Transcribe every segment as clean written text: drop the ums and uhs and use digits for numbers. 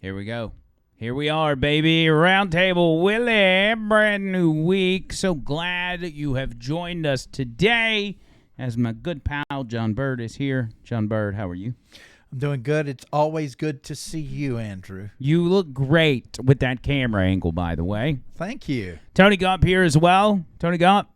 Here we go. Here we are, baby. Roundtable Willie. Brand new week. So glad that you have joined us today as my good pal John Bird is here. John Bird, how are you? I'm doing good. It's always good to see you, Andrew. You look great with that camera angle, by the way. Thank you. Tony Gump here as well. Tony Gump.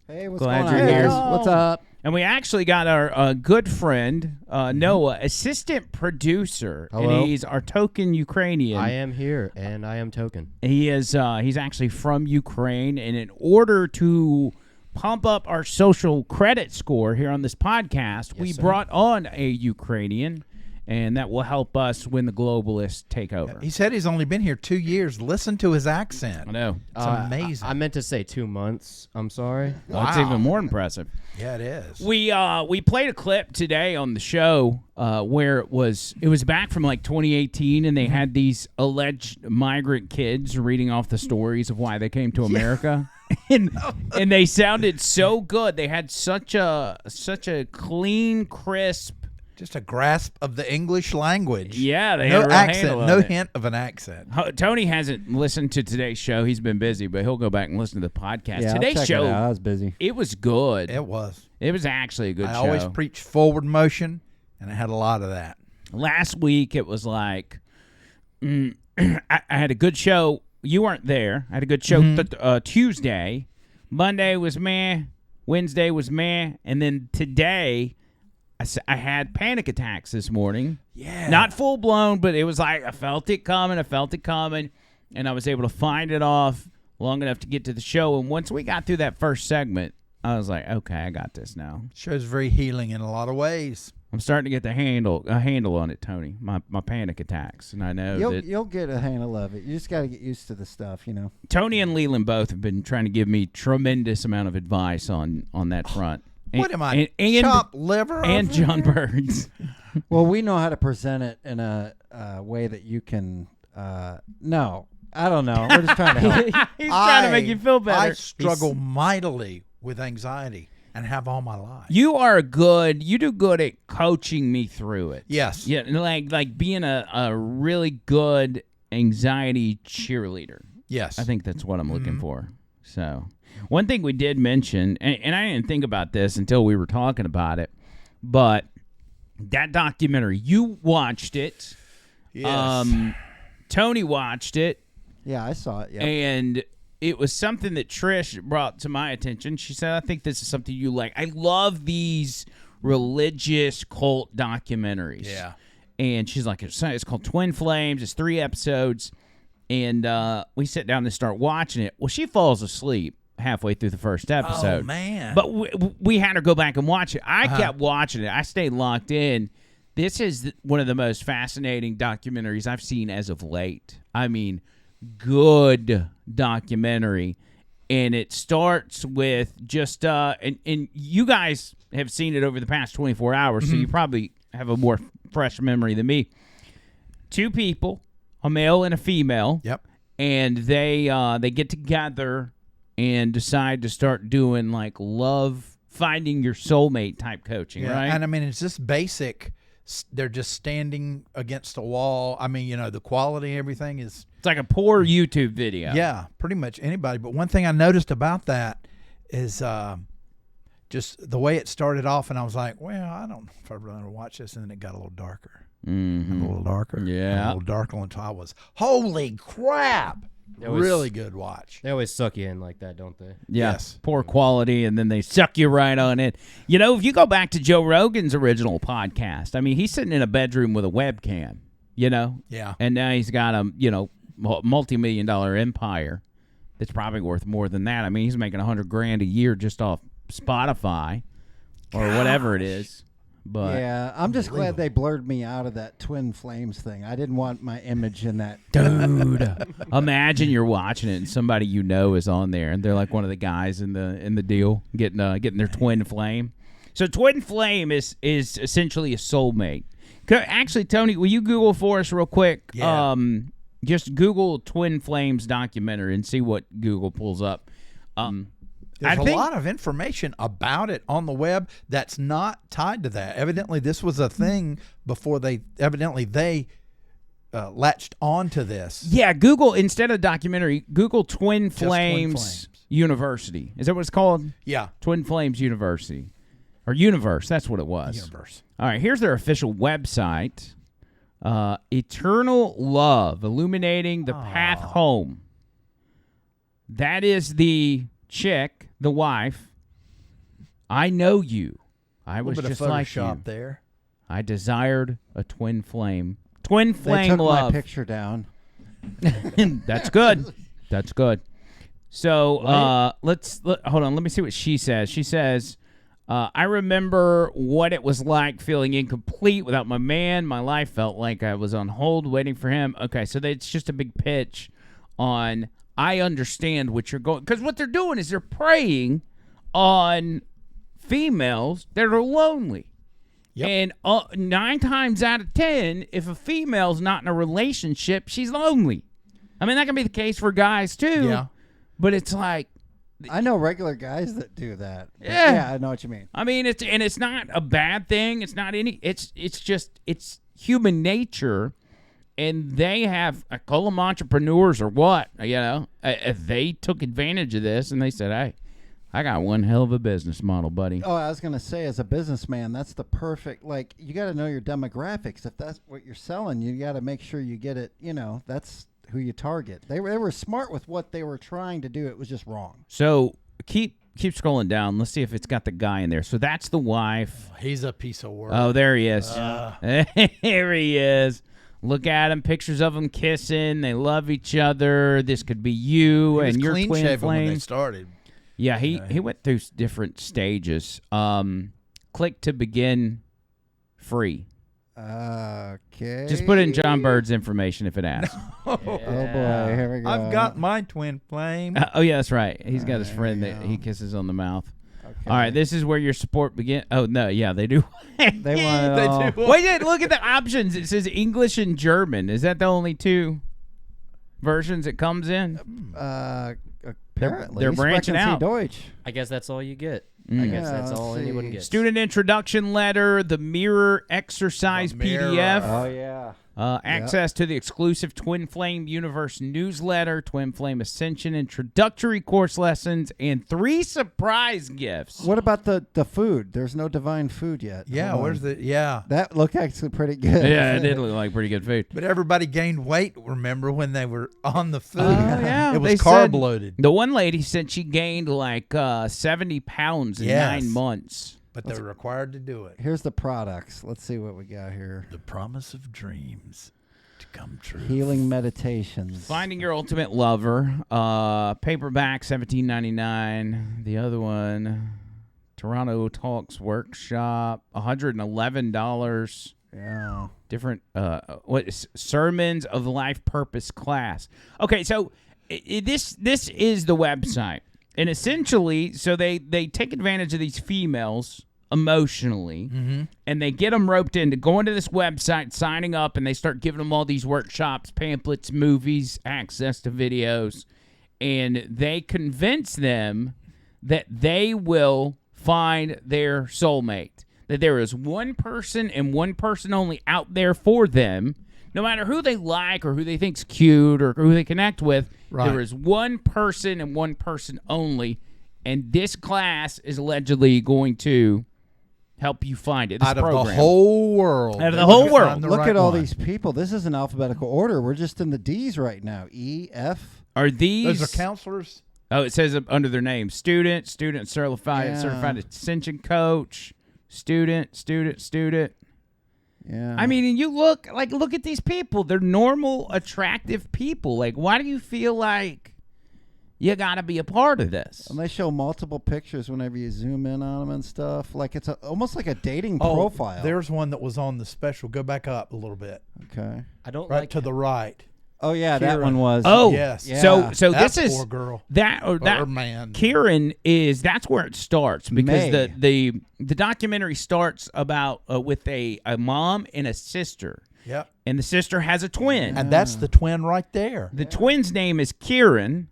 Hey, what's Glad going on, you're here. guys? What's up? And we actually got our good friend, Noah, assistant producer. Hello. And he's our token Ukrainian. I am here, and I am token. He is he's actually from Ukraine, and in order to pump up our social credit score here on this podcast, we brought on a Ukrainian, and that will help us when the globalists take over. He said he's only been here 2 years. Listen to his accent. I know. It's amazing. I meant to say 2 months. I'm sorry. Well, it's even more impressive. Yeah, it is. We played a clip today on the show where it was back from like 2018, and they had these alleged migrant kids reading off the stories of why they came to America. And they sounded so good. They had such a clean, crisp, just a grasp of the English language. yeah, they No had a real accent, handle on no it. hint of an accent. Tony hasn't listened to today's show. He's been busy, but he'll go back and listen to the podcast. Yeah, Today's I'll check show, it out. I was busy. it was good. It was. It was actually a good I show. always preach forward motion, and I had a lot of that. Last week it was like I had a good show. You weren't there. I had a good show Tuesday. Monday was meh. Wednesday was meh. And then today I had panic attacks this morning. Yeah. Not full blown, but it was like I felt it coming. And I was able to find it off long enough to get to the show. And once we got through that first segment, I was like, okay, I got this now. Show's very healing in a lot of ways. I'm starting to get a handle on it, Tony. My panic attacks, and I know You'll get a handle of it. You just got to get used to the stuff, you know. Tony and Leland both have been trying to give me tremendous amount of advice on that front. What am I, chopped liver? And over John here? Burns. Well, we know how to present it in a way that you can. No, I don't know. We're just trying to help. He's trying to make you feel better. I struggle mightily with anxiety and have all my life. You do good at coaching me through it. Yes. Yeah, like being a really good anxiety cheerleader. Yes. I think that's what I'm looking for. So, one thing we did mention, and I didn't think about this until we were talking about it, but that documentary, you watched it. Yes. Tony watched it. Yeah, I saw it. Yeah. And it was something that Trish brought to my attention. She said, I think this is something you like. I love these religious cult documentaries. Yeah. And she's like, it's called Twin Flames. It's 3 episodes. And we sit down and start watching it. Well, she falls asleep halfway through the first episode. Oh, man. But we had her go back and watch it. I kept watching it. I stayed locked in. This is one of the most fascinating documentaries I've seen as of late. I mean, good documentary. And it starts with just and you guys have seen it over the past 24 hours, so you probably have a more fresh memory than me. 2 people, a male and a female. Yep. And they get together and decide to start doing like finding your soulmate type coaching, Yeah. right? And I mean, it's just basic. They're just standing against a wall. I mean, the quality and everything is. It's like a poor YouTube video. Yeah, pretty much anybody. But one thing I noticed about that is just the way it started off, and I was like, well, I don't know if I really want to watch this. And then it got a little darker. Mm-hmm. A little darker. Yeah. A little darker until I was, holy crap. Really good watch. They always suck you in like that, don't they? Yeah, Yes. poor quality, and then they suck you right on it. If you go back to Joe Rogan's original podcast, I mean, he's sitting in a bedroom with a webcam, Yeah. And now he's got a, multi-million-dollar empire that's probably worth more than that. I mean, he's making $100,000 a year just off Spotify or whatever it is. But yeah, I'm just glad they blurred me out of that Twin Flames thing. I didn't want my image in that. dude, imagine you're watching it and somebody is on there, and they're like one of the guys in the deal getting their twin flame. So twin flame is essentially a soulmate. Actually, Tony, will you Google for us real quick? Yeah. Just Google Twin Flames documentary and see what Google pulls up. There's a lot of information about it on the web that's not tied to that. Evidently, this was a thing before they latched onto this. Yeah, Google, instead of documentary, Google Twin Twin Flames Flames. University. Is that what it's called? Yeah. Twin Flames University. Or Universe, that's what it was. Universe. All right, here's their official website. Eternal Love, Illuminating the Path Home. That is the chick, the wife. I know you. I was just like you. Photoshop there. I desired a twin flame. Twin They flame took love. my picture down. That's good. That's good. So hold on. Let me see what she says. She says, I remember what it was like feeling incomplete without my man. My life felt like I was on hold waiting for him. Okay, so it's just a big pitch on I understand what you're going. Because what they're doing is they're preying on females that are lonely. Yep. And 9 times out of 10, if a female's not in a relationship, she's lonely. I mean, that can be the case for guys too. Yeah. But it's like, I know regular guys that do that. But Yeah. I know what you mean. I mean, it's not a bad thing. It's not it's just human nature, and they have, I call them entrepreneurs or what, they took advantage of this and they said, hey, I got one hell of a business model, buddy. Oh, I was going to say, as a businessman, that's the perfect, you got to know your demographics. If that's what you're selling, you got to make sure you get it, that's who you target. They were smart with what they were trying to do. It was just wrong. So keep scrolling down. Let's see if it's got the guy in there. So that's the wife. He's a piece of work. Oh, there he is. There he is. Look at him. Pictures of them kissing. They love each other. This could be you and your twin clean shaven when they flame. started. Yeah, he went through different stages. Click to begin free. Okay. Just put in John Bird's information if it asks. Oh, boy. Here we go. I've got my twin flame. Oh, yeah, that's right. He's got his friend that he kisses on the mouth. Okay. All right, this is where your support begin. Oh, no, yeah, they do. They want it all. Wait, look at the options. It says English and German. Is that the only 2 versions it comes in? Apparently. They're branching Sprechen Sie out. Deutsch. I guess that's all you get. Mm. I guess Yeah, that's let's all see. anyone gets. Student introduction letter, the mirror exercise The mirror. PDF. Oh, yeah. Access to the exclusive Twin Flame Universe newsletter, Twin Flame Ascension introductory course lessons, and 3 surprise gifts. What about the food? There's no divine food yet. Yeah, Hold where's on. the That looked actually pretty good. Yeah, it did look like pretty good food. But everybody gained weight, remember, when they were on the food. Oh, yeah. It was They carb said- loaded. The one lady said she gained like 70 pounds in Yes. 9 months. But they're required to do it. Here's the products. Let's see what we got here. The promise of dreams to come true. Healing meditations. Finding Your Ultimate Lover, paperback, $17.99. The other one, Toronto Talks Workshop, $111. Yeah. Different sermons of life purpose class. Okay, so this is the website, and essentially, so they take advantage of these females emotionally, and they get them roped into going to this website, signing up, and they start giving them all these workshops, pamphlets, movies, access to videos, and they convince them that they will find their soulmate, that there is one person and one person only out there for them, no matter who they like or who they think's cute or who they connect with. Right. There is one person and one person only, and this class is allegedly going to help you find it. This Out of program. the whole world. Out of the They're whole gonna world. find the Look right at all one. these people. This is in alphabetical order. We're just in the D's right now. E, F. Are these? Those are counselors? Oh, it says under their name: student certified ascension coach, student. Yeah. I mean, and you look at these people. They're normal, attractive people. Like, why do you feel like you got to be a part of this? And they show multiple pictures whenever you zoom in on them and stuff. Like it's almost like a dating profile. There's one that was on the special. Go back up a little bit. Okay. I don't Right like to the right. Oh yeah, that Kieran. one was. Oh, Yes. Yeah. So That this is poor girl. that or that Or man. Kieran that's where it starts because May. the documentary starts about with a mom and a sister, Yep. and the sister has a twin. And that's the twin right there. The twin's name is Kieran,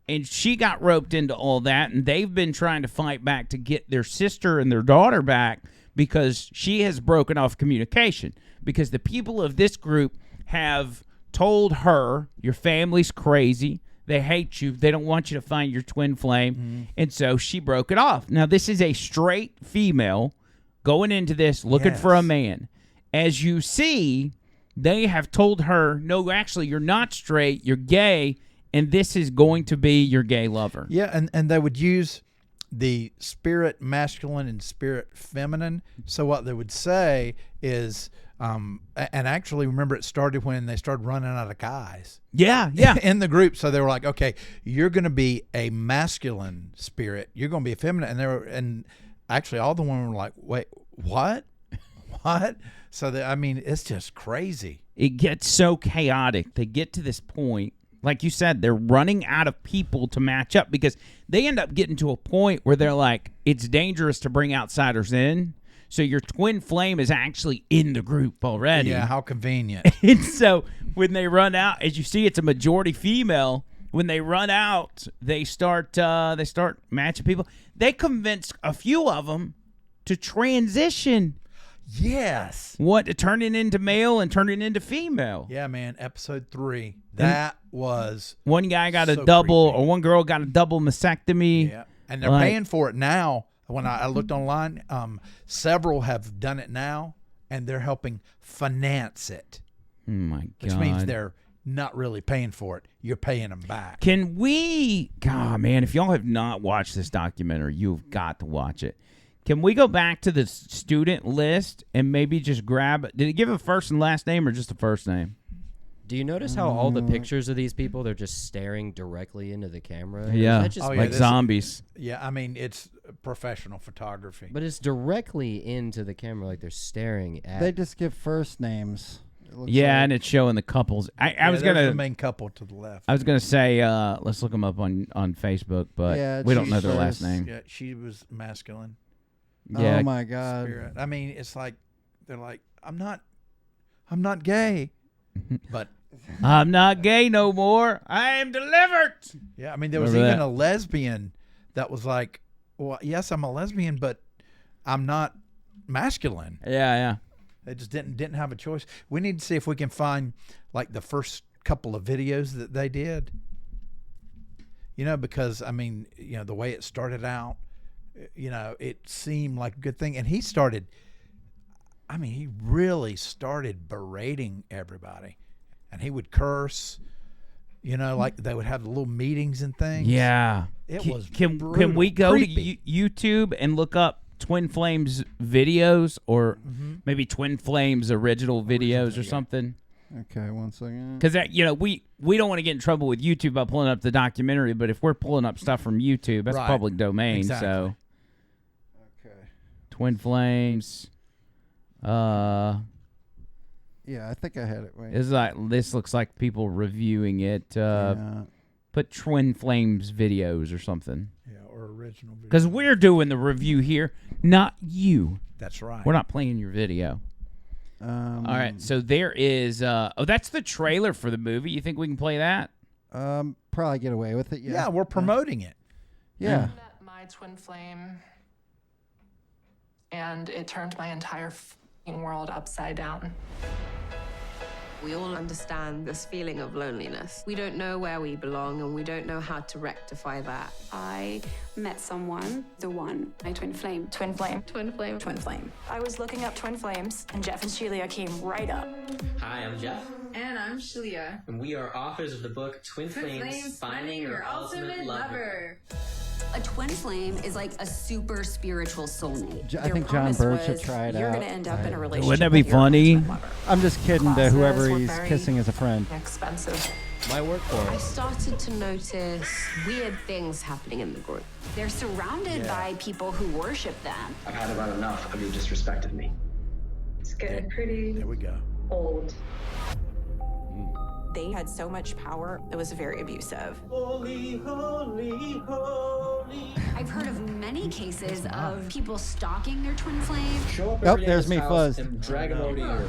and she got roped into all that, and they've been trying to fight back to get their sister and their daughter back because she has broken off communication because the people of this group have told her your family's crazy. They hate you. They don't want you to find your twin flame. And so she broke it off. Now, this is a straight female going into this looking for a man. As you see, they have told her, no, actually, you're not straight. You're gay, and this is going to be your gay lover. Yeah, and they would use the spirit masculine and spirit feminine. So what they would say is, and actually, remember, it started when they started running out of guys. Yeah. In the group. So they were like, okay, you're going to be a masculine spirit. You're going to be a feminine. And actually all the women were like, wait, what? What? So, it's just crazy. It gets so chaotic. They get to this point, like you said, they're running out of people to match up because they end up getting to a point where they're like, it's dangerous to bring outsiders in. So your twin flame is actually in the group already. Yeah, how convenient. And so when they run out, as you see, it's a majority female. When they run out, they start matching people. They convince a few of them to transition. Yes. What, turning into male and turning into female. Yeah, man. Episode 3. That was one guy got a so double, creepy. or one girl got a double mastectomy. Yeah, and they're paying for it now. When I looked online, several have done it now, and they're helping finance it. Oh my God. Which means they're not really paying for it. You're paying them back. Can we, God, man, if y'all have not watched this documentary, you've got to watch it. Can we go back to the student list and maybe just grab, did it give a first and last name or just the first name? Do you notice how all the pictures of these people, they're just staring directly into the camera? Yeah, That just, like zombies. Yeah, it's professional photography. but it's directly into the camera, like they're staring at. They just give first names. It looks Yeah, like. and it's showing the couples. I was there's gonna, the main couple to the left. I was gonna say, let's look them up on Facebook, but Yeah, we don't know their Jesus. last name. Yeah, she was masculine. Yeah, Oh my God. Spirit. It's like they're like, I'm not gay, but I'm not gay no more. I am delivered. yeah, there was Remember even that? a lesbian that was like, well, yes, I'm a lesbian, but I'm not masculine. Yeah. They just didn't have a choice. We need to see if we can find like the first couple of videos that they did. Because the way it started out, it seemed like a good thing, and he really started berating everybody, and he would curse. Like they would have little meetings and things. Yeah. It was Can brutal, we go creepy. to YouTube and look up Twin Flames videos or maybe Twin Flames original videos or something? Okay, 1 second. Because we don't want to get in trouble with YouTube by pulling up the documentary, but if we're pulling up stuff from YouTube, that's Right. public domain. Exactly. So Okay. Twin Flames. Yeah, I think I had it. Wait. This looks like people reviewing it. Yeah. Put Twin Flames videos or something. Yeah, or original. Because we're doing the review here, not you. That's right. We're not playing your video. All right, so there is. That's the trailer for the movie. You think we can play that? Probably get away with it. Yeah. Yeah, we're promoting it. Yeah. Met my twin flame, and it turned my entire f***ing world upside down. We all understand this feeling of loneliness. We don't know where we belong, and we don't know how to rectify that. I met someone, the one, my twin flame. Twin flame. Twin flame. Twin flame. I was looking up twin flames, and Jeff and Shelia came right up. Hi, I'm Jeff, And I'm Shelia. and we are authors of the book Twin Flames, Finding Your Ultimate Lover. A twin flame is like a super spiritual soulmate. I think John Birch should try it You're out. going to end up in a relationship. Wouldn't that be with your funny? ultimate lover. I'm just kidding to Classes whoever were he's very kissing as a friend. Expensive. My work for I it. started to notice weird things happening in the group. They're surrounded by people who worship them. I've had about enough of you disrespecting me. It's getting pretty There we go. old. They had so much power, it was very abusive. Holy, holy, holy. I've heard of many cases of people stalking their twin flame. Show up Oh, every day there's at me his house fuzzed. and drag him over here.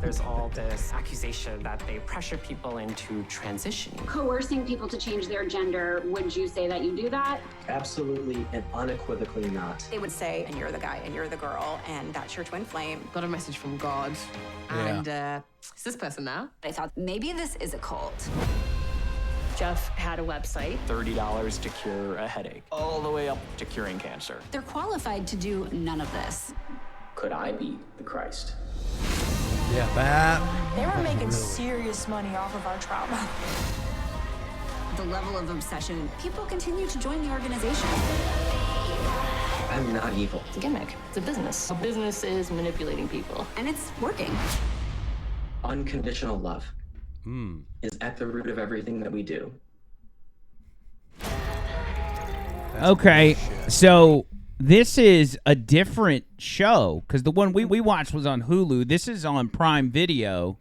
There's all this accusation that they pressure people into transitioning. Coercing people to change their gender, would you say that you do that? Absolutely and unequivocally not. They would say, and you're the guy, and you're the girl, and that's your twin flame. Got a message from God. And it's this person now. I thought maybe this is a cult. Jeff had a website. $30 to cure a headache, all the way up to curing cancer. They're qualified to do none of this. Could I be the Christ? Yeah, that. They were making serious money off of our trauma. The level of obsession, people continue to join the organization. I'm not evil. It's a gimmick. It's a business. A business is manipulating people. And it's working. Unconditional love is at the root of everything that we do. Okay, so this is a different show because the one we watched was on Hulu. This is on Prime Video,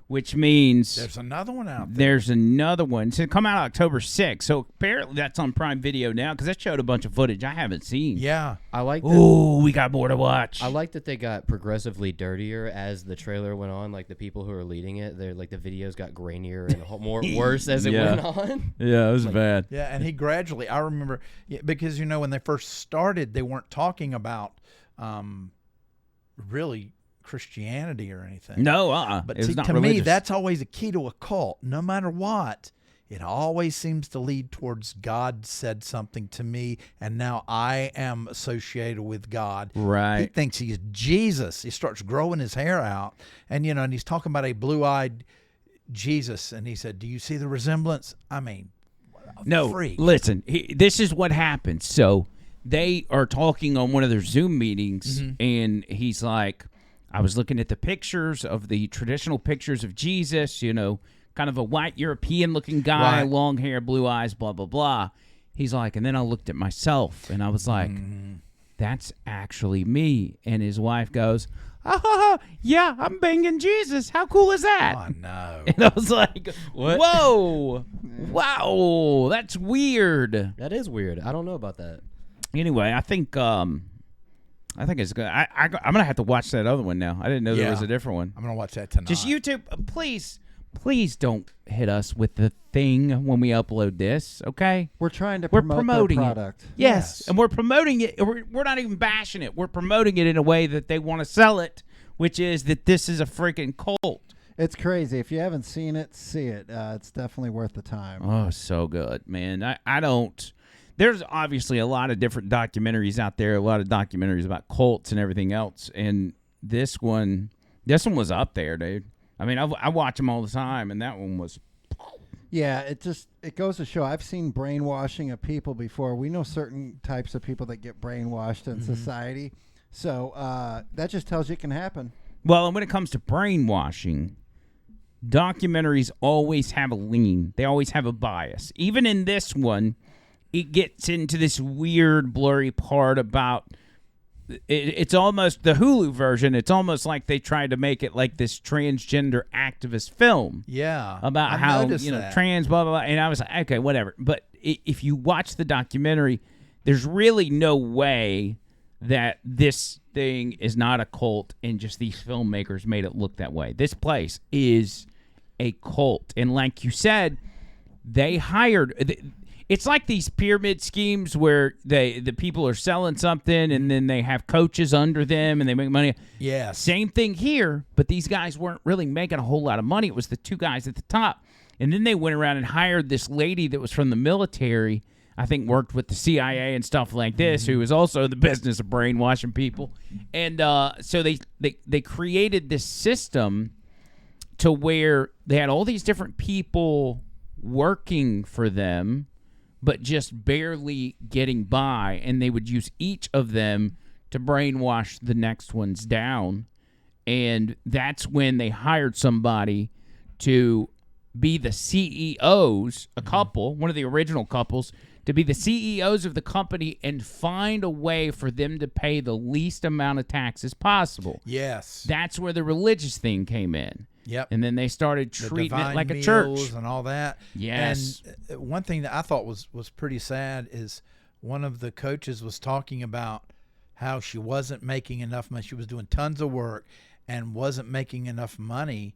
which means There's another one out there. there's another one. It's going to come out October 6th. So apparently that's on Prime Video now because that showed a bunch of footage I haven't seen. Yeah. I like that. Ooh, we got more to watch. I like that they got progressively dirtier as the trailer went on. Like the people who are leading it, they're like the videos got grainier and more worse as it went on. Yeah, it was bad. Yeah, and he gradually, I remember, because, when they first started, they weren't talking about really Christianity or anything. No, But it was see, not to me, religious. that's always a key to a cult. No matter what, it always seems to lead towards God said something to me, and now I am associated with God. Right. He thinks he's Jesus. He starts growing his hair out, and and he's talking about a blue-eyed Jesus, and he said, "Do you see the resemblance?" I mean, No, freak. listen, this is what happens. So they are talking on one of their Zoom meetings, and he's like, I was looking at the pictures of the traditional pictures of Jesus, kind of a white European-looking guy, Right. long hair, blue eyes, blah, blah, blah. He's like, and then I looked at myself, and I was like, that's actually me. And his wife goes, yeah, I'm banging Jesus. How cool is that? Oh, no. And I was like, What? whoa, wow, that's weird. That is weird. I don't know about that. Anyway, I think it's good. I'm gonna have to watch that other one now. I didn't know there was Yeah. a different one. I'm going to watch that tonight. Just YouTube, please don't hit us with the thing when we upload this, okay? We're trying to We're promote promoting their it. product. Yes, and we're promoting it. We're not even bashing it. We're promoting it in a way that they want to sell it, which is that this is a freaking cult. It's crazy. If you haven't seen it, see it. It's definitely worth the time. Oh, so good, man. I don't. There's obviously a lot of different documentaries out there, a lot of documentaries about cults and everything else, and this one was up there, dude. I mean, I watch them all the time, and that one was. Yeah, it goes to show. I've seen brainwashing of people before. We know certain types of people that get brainwashed in society, so that just tells you it can happen. Well, and when it comes to brainwashing, documentaries always have a lean. They always have a bias. Even in this one, it gets into this weird, blurry part about. It's almost the Hulu version. It's almost like they tried to make it like this transgender activist film. Yeah. About I how, noticed that. trans, blah, blah, blah. And I was like, okay, whatever. But if you watch the documentary, there's really no way that this thing is not a cult and just these filmmakers made it look that way. This place is a cult. And like you said, they hired... It's like these pyramid schemes where the people are selling something and then they have coaches under them and they make money. Yes. Same thing here, but these guys weren't really making a whole lot of money. It was the two guys at the top. And then they went around and hired this lady that was from the military, I think worked with the CIA and stuff like this, who was also in the business of brainwashing people. And so they created this system to where they had all these different people working for them, but just barely getting by, and they would use each of them to brainwash the next ones down. And that's when they hired somebody to be the CEOs, a couple, one of the original couples, to be the CEOs of the company and find a way for them to pay the least amount of taxes possible. Yes. That's where the religious thing came in. Yep. And then they started The treating it divine like a meals church. and all that. Yes. And one thing that I thought was pretty sad is one of the coaches was talking about how she wasn't making enough money. She was doing tons of work and wasn't making enough money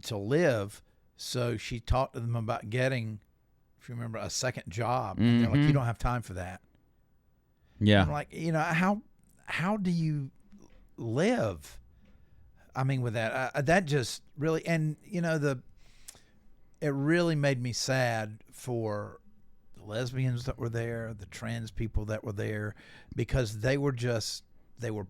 to live. So she talked to them about getting, if you remember, a second job. And they're like, you don't have time for that. Yeah. I'm like, how do you live? I mean, with that, that just really, and it really made me sad for the lesbians that were there, the trans people that were there, because they were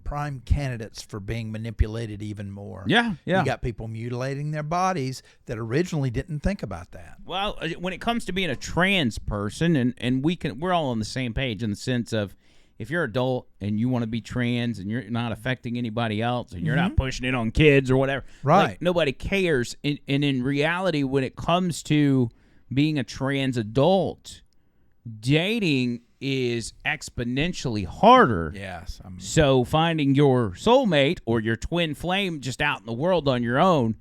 prime candidates for being manipulated even more. Yeah. You got people mutilating their bodies that originally didn't think about that. Well, when it comes to being a trans person, and we're all on the same page in the sense of, if you're adult and you want to be trans and you're not affecting anybody else and you're not pushing it on kids or whatever, right? Like, nobody cares. And in reality, when it comes to being a trans adult, dating is exponentially harder. Yes. So finding your soulmate or your twin flame just out in the world on your own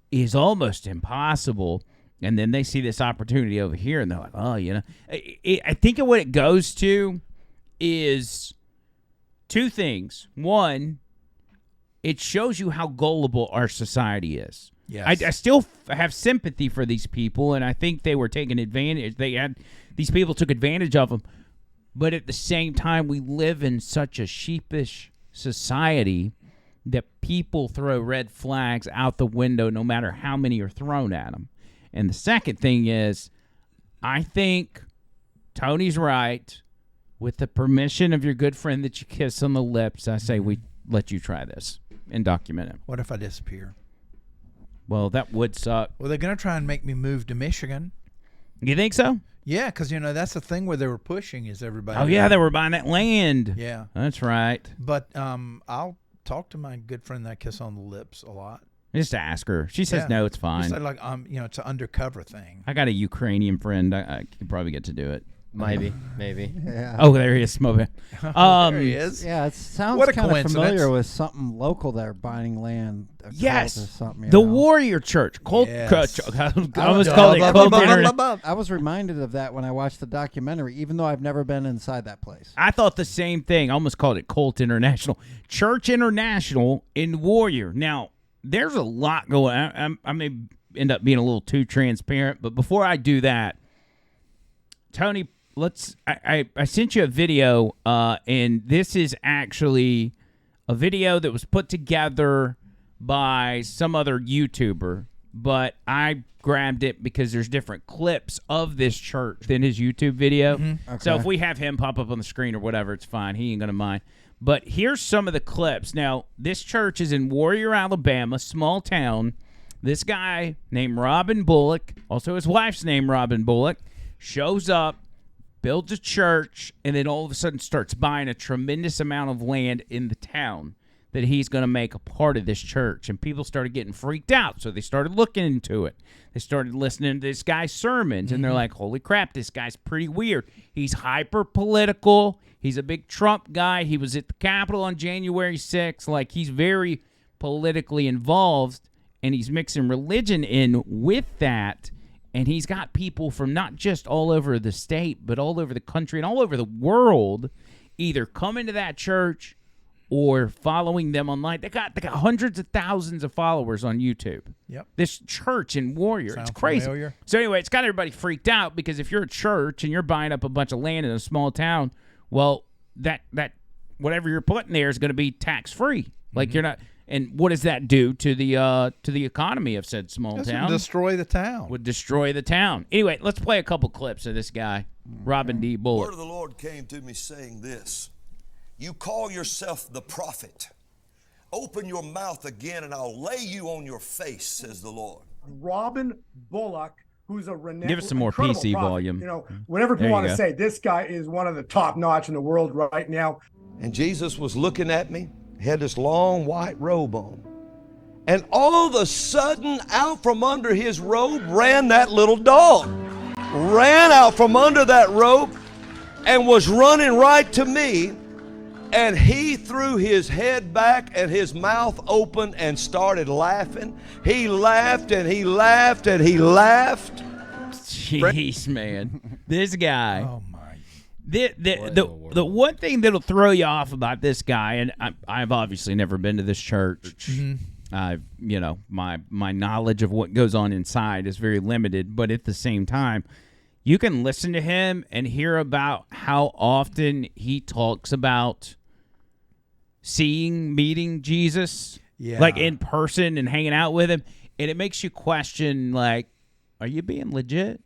is almost impossible. And then they see this opportunity over here and they're like, oh, I think of what it goes to is two things. One, it shows you how gullible our society is. Yes. I still have sympathy for these people, and I think they were taking advantage. These people took advantage of them. But at the same time, we live in such a sheepish society that people throw red flags out the window no matter how many are thrown at them. And the second thing is, I think Tony's right. With the permission of your good friend that you kiss on the lips, I say we let you try this and document it. What if I disappear? Well, that would suck. Well, they're going to try and make me move to Michigan. You think so? Yeah, because, that's the thing where they were pushing is everybody. Oh, yeah, they were buying that land. Yeah. That's right. But I'll talk to my good friend that I kiss on the lips a lot. Just ask her. She says no, it's fine. Just like, it's an undercover thing. I got a Ukrainian friend. I could probably get to do it. Maybe. Yeah. Oh, there he is, smoking. There he is. Yeah, it sounds What a kind of coincidence. familiar with something local there, buying land. Yes, or something, the Warrior Church. Cult. Yes. I almost called it Cult Internet. I was reminded of that when I watched the documentary, even though I've never been inside that place. I thought the same thing. I almost called it Cult International. Church International in Warrior. Now, there's a lot going on. I may end up being a little too transparent, but before I do that, Tony, I sent you a video, and this is actually a video that was put together by some other YouTuber, but I grabbed it because there's different clips of this church in his YouTube video. Okay. So if we have him pop up on the screen or whatever, it's fine. He ain't going to mind. But here's some of the clips. Now, this church is in Warrior, Alabama, small town. This guy named Robin Bullock, also his wife's name Robin Bullock, shows up, builds a church, and then all of a sudden starts buying a tremendous amount of land in the town that he's going to make a part of this church. And people started getting freaked out, so they started looking into it. They started listening to this guy's sermons, and they're like, holy crap, this guy's pretty weird. He's hyper-political. He's a big Trump guy. He was at the Capitol on January 6th. Like, he's very politically involved, and he's mixing religion in with that. And he's got people from not just all over the state, but all over the country and all over the world either coming to that church or following them online. They got hundreds of thousands of followers on YouTube. Yep. This church in Warrior. Sound it's crazy. familiar? So anyway, it's got everybody freaked out because if you're a church and you're buying up a bunch of land in a small town, well, that whatever you're putting there is going to be tax-free. Like you're not. And what does that do to the economy of said small town? Destroy the town. Would destroy the town. Anyway, let's play a couple clips of this guy, Robin D. Bullock. Word of the Lord came to me saying this: you call yourself the prophet. Open your mouth again and I'll lay you on your face, says the Lord. Robin Bullock, who's a renowned, give us some more PC prophet. volume. You know, whenever people want to say this guy is one of the top notch in the world right now. And Jesus was looking at me, had this long white robe on. And all of a sudden, out from under his robe ran that little dog. Ran out from under that robe and was running right to me. And he threw his head back and his mouth open and started laughing. He laughed and he laughed and he laughed. Jeez, man. This guy. Oh, my. The one thing that'll throw you off about this guy, and I've obviously never been to this church. I've my knowledge of what goes on inside is very limited, but at the same time, you can listen to him and hear about how often he talks about meeting Jesus, like in person and hanging out with him, and it makes you question, like, are you being legit?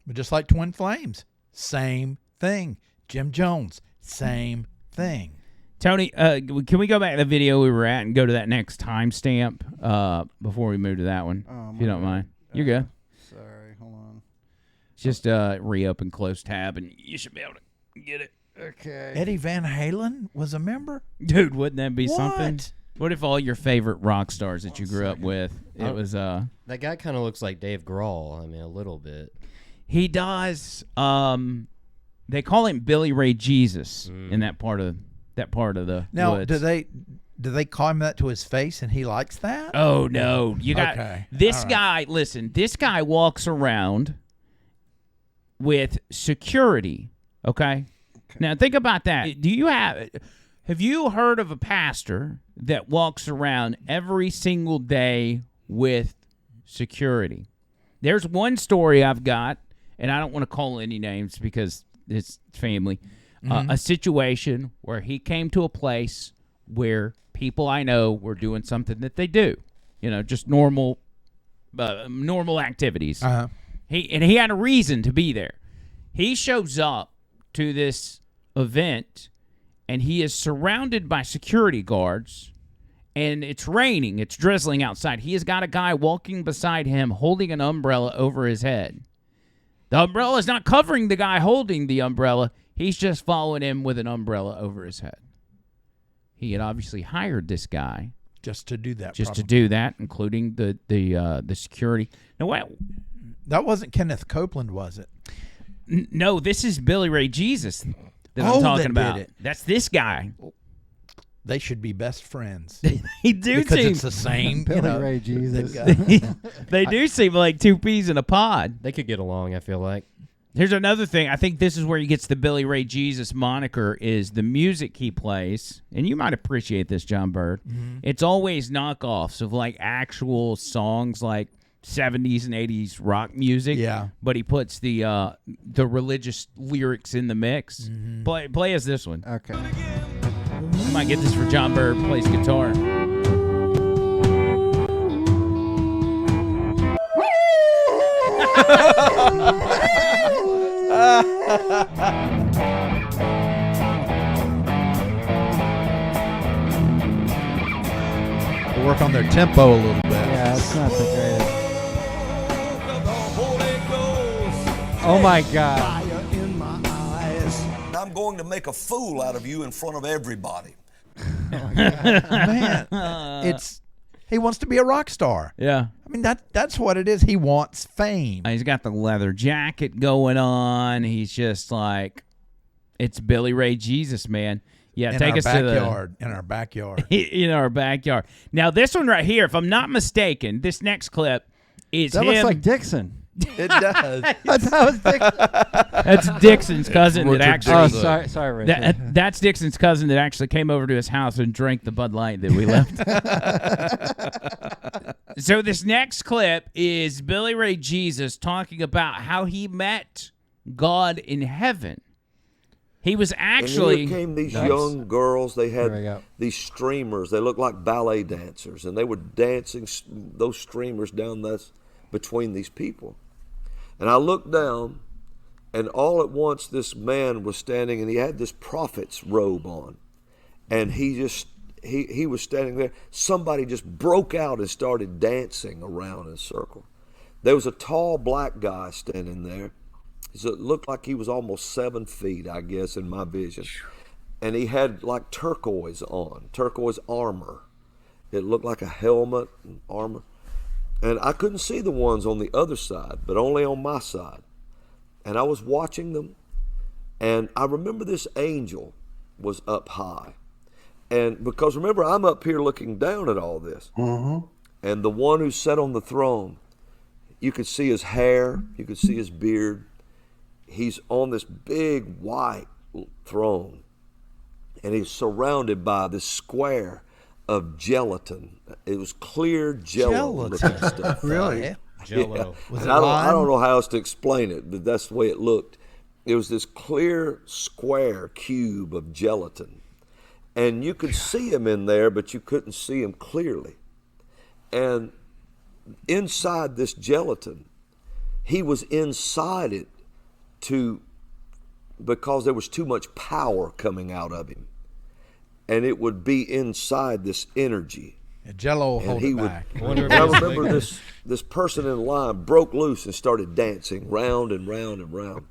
But just like Twin Flames, same thing. Jim Jones, same thing. Tony, can we go back to the video we were at and go to that next timestamp before we move to that one, if you don't mind? You're good. Sorry, hold on. Just reopen close tab, and you should be able to get it. Okay. Eddie Van Halen was a member? Dude, wouldn't that be something? What if all your favorite rock stars that you grew up with, it was... That guy kind of looks like Dave Grohl. I mean, a little bit. He does. They call him Billy Ray Jesus in that part of the woods. Do they call him that to his face and he likes that? Oh, no. You got this guy. Listen, this guy walks around with security, okay? Now, think about that. Have you heard of a pastor that walks around every single day with security? There's one story I've got, and I don't want to call any names because it's family, a situation where he came to a place where people I know were doing something that they do, just normal activities. He had a reason to be there. He shows up to this event, and he is surrounded by security guards, and it's raining. It's drizzling outside. He has got a guy walking beside him holding an umbrella over his head. The umbrella is not covering the guy holding the umbrella. He's just following him with an umbrella over his head. He had obviously hired this guy just to do that. To do that, including the security. Now, what? That wasn't Kenneth Copeland, was it? No, this is Billy Ray Jesus that I'm talking about. That's this guy. They should be best friends. They do because seem it's the same. Billy Ray Jesus. They do seem like two peas in a pod. They could get along, I feel like. Here's another thing. I think this is where he gets the Billy Ray Jesus moniker is the music he plays. And you might appreciate this, John Bird. It's always knockoffs of like actual songs like 70s and 80s rock music. Yeah. But he puts the religious lyrics in the mix. Play us this one. Okay. I might get this for John Bird, plays guitar. We'll work on their tempo a little bit. Yeah, it's not the greatest. Oh my God. I'm going to make a fool out of you in front of everybody. Man, he wants to be a rock star. Yeah. I mean, that's what it is. He wants fame. He's got the leather jacket going on. He's just like, it's Billy Ray Jesus, man. Yeah, take us to in our backyard. In our backyard. Now, this one right here, if I'm not mistaken, this next clip is That him. looks like Dixon. It does. That was Dixon. That's Dixon's cousin that actually. Oh, sorry, Richard. That's Dixon's cousin that actually came over to his house and drank the Bud Light that we left. So this next clip is Billy Ray Jesus talking about how he met God in heaven. He was actually. And here came these young girls. They had these streamers. They looked like ballet dancers, and they were dancing those streamers down between these people. And I looked down, and all at once this man was standing, and he had this prophet's robe on. And he was standing there. Somebody just broke out and started dancing around in a circle. There was a tall black guy standing there. So it looked like he was almost 7 feet, I guess, in my vision. And he had like turquoise armor. It looked like a helmet and armor. And I couldn't see the ones on the other side, but only on my side. And I was watching them, and I remember this angel was up high. And because remember, I'm up here looking down at all this. And the one who sat on the throne, you could see his hair, you could see his beard. He's on this big white throne, and he's surrounded by this square of gelatin. It was clear gelatin stuff. Really? Jello. Yeah. And I don't know how else to explain it, but that's the way it looked. It was this clear square cube of gelatin. And you could see him in there, but you couldn't see him clearly. And inside this gelatin, he was inside it because there was too much power coming out of him. And it would be inside this energy. Jello will hold it back. I remember this person in line broke loose and started dancing round and round and round.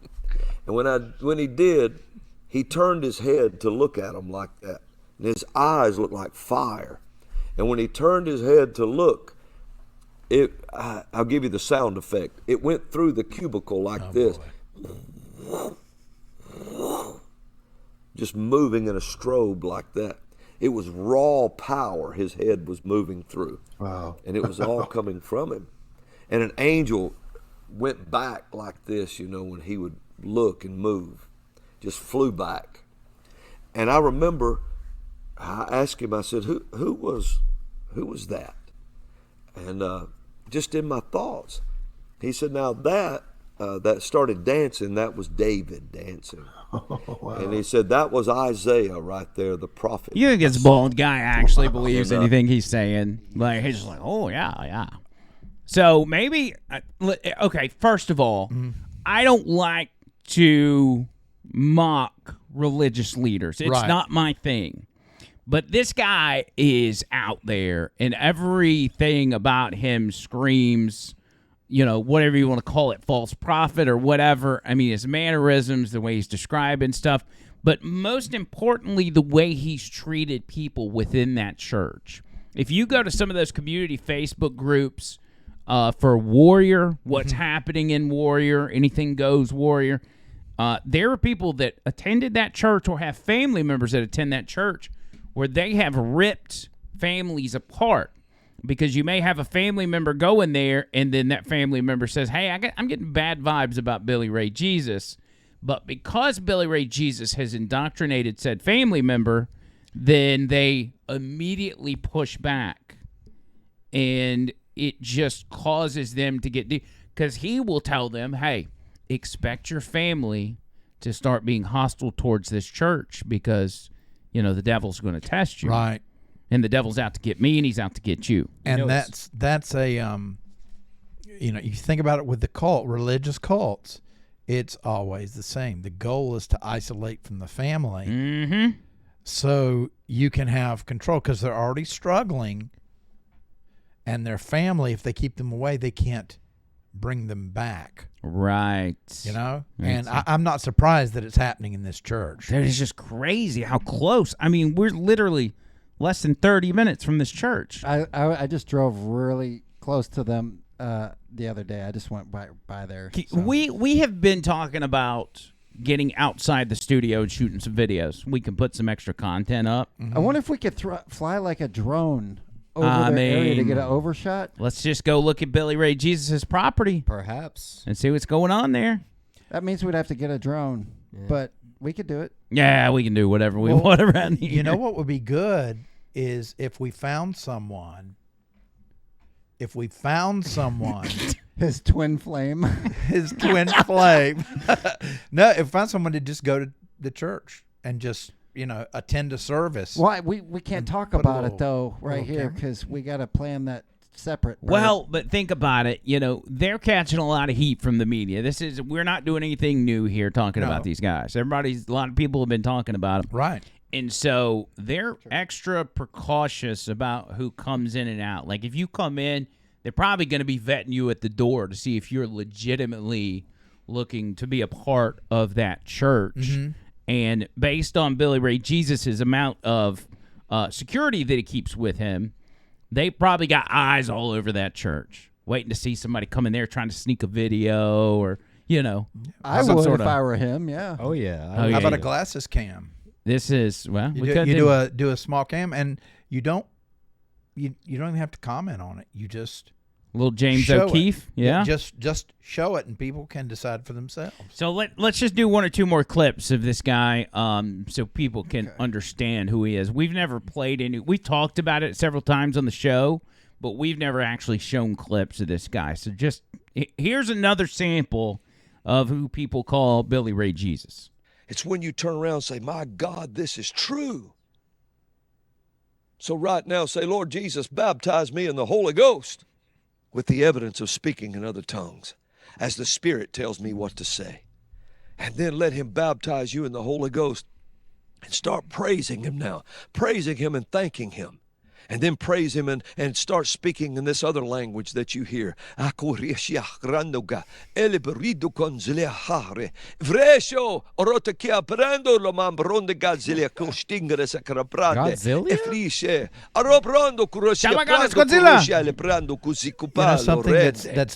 And when he did, he turned his head to look at him like that. And his eyes looked like fire. And when he turned his head to look, I'll give you the sound effect. It went through the cubicle like this. Just moving in a strobe like that. It was raw power his head was moving through. Wow. And it was all coming from him. And an angel went back like this, when he would look and move. Just flew back. And I remember I asked him, I said, who was that? And just in my thoughts, he said, now that started dancing, that was David dancing. Oh, wow. And he said, that was Isaiah right there, the prophet. You think this bald guy actually believes anything he's saying? Like, he's just like, oh, yeah. So maybe, okay, first of all, I don't like to mock religious leaders. It's not my thing. But this guy is out there, and everything about him screams, whatever you want to call it, false prophet or whatever. I mean, his mannerisms, the way he's describing stuff, but most importantly, the way he's treated people within that church. If you go to some of those community Facebook groups for Warrior, what's happening in Warrior, anything goes Warrior, there are people that attended that church or have family members that attend that church where they have ripped families apart. Because you may have a family member go in there, and then that family member says, hey, I'm getting bad vibes about Billy Ray Jesus. But because Billy Ray Jesus has indoctrinated said family member, then they immediately push back. And it just causes them to get... Because he will tell them, hey, expect your family to start being hostile towards this church because, the devil's going to test you. Right. And the devil's out to get me, and he's out to get you. And that's a you think about it with the religious cults, it's always the same. The goal is to isolate from the family, so you can have control because they're already struggling, and their family, if they keep them away, they can't bring them back. Right. And I'm not surprised that it's happening in this church. That is just crazy how close. I mean, we're literally less than 30 minutes from this church. I just drove really close to them the other day. I just went by there. So. We have been talking about getting outside the studio and shooting some videos. We can put some extra content up. I wonder if we could fly like a drone over their area to get an overshot. Let's just go look at Billy Ray Jesus' property. Perhaps. And see what's going on there. That means we'd have to get a drone, but we could do it. Yeah, we can do whatever we want around here. You know what would be good is if we found someone. His twin flame. His twin flame. No, if we found someone to just go to the church and just, attend a service. Why? We can't talk about it, though, right here, because we got to plan that separate. Well, but think about it. They're catching a lot of heat from the media. We're not doing anything new here talking about these guys. A lot of people have been talking about them. Right. And so they're extra precautious about who comes in and out. Like if you come in, they're probably going to be vetting you at the door to see if you're legitimately looking to be a part of that church. And based on Billy Ray Jesus' amount of security that he keeps with him, they probably got eyes all over that church, waiting to see somebody come in there trying to sneak a video or, I would if I were him, yeah. Oh, yeah. How about a glasses cam? This is, you do a small cam, and you don't even have to comment on it. You just Little James O'Keefe. Yeah. Just show it, and people can decide for themselves. So let's just do one or two more clips of this guy, so people can understand who he is. We've never played any. We talked about it several times on the show, but we've never actually shown clips of this guy. So just here's another sample of who people call Billy Ray Jesus. It's when you turn around and say, my God, this is true. So right now say, Lord Jesus, baptize me in the Holy Ghost with the evidence of speaking in other tongues as the Spirit tells me what to say. And then let him baptize you in the Holy Ghost and start praising him now, praising him and thanking him. And then praise him and start speaking in this other language that you hear. And somebody that's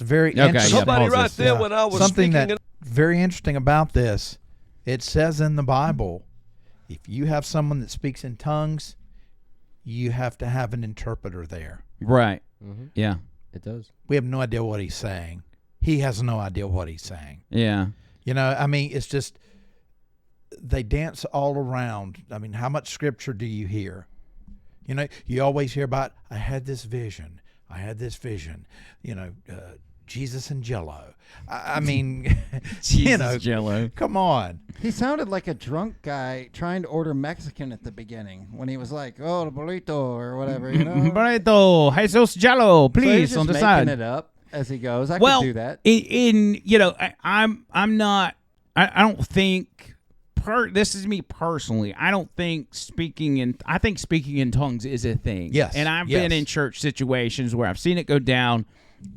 very interesting. Somebody right there when I was something speaking. that very interesting about this, it says in the Bible, if you have someone that speaks in tongues, you have to have an interpreter there. Right. Mm-hmm. Yeah. It does. We have no idea what he's saying. He has no idea what he's saying. Yeah. You know, I mean, it's just, they dance all around. I mean, how much scripture do you hear? You know, you always hear about, I had this vision. You know, Jesus and Jello. I mean, you know, Jello. Come on. He sounded like a drunk guy trying to order Mexican at the beginning when he was like, "Oh, the burrito" or whatever, you know. Burrito, Jesus Jello, please, so he's just on the making side. it up as he goes. I Well, could do that. in you know, I'm not. I don't think. This is me personally. I don't think speaking in. I think speaking in tongues is a thing. Yes. And I've been in church situations where I've seen it go down,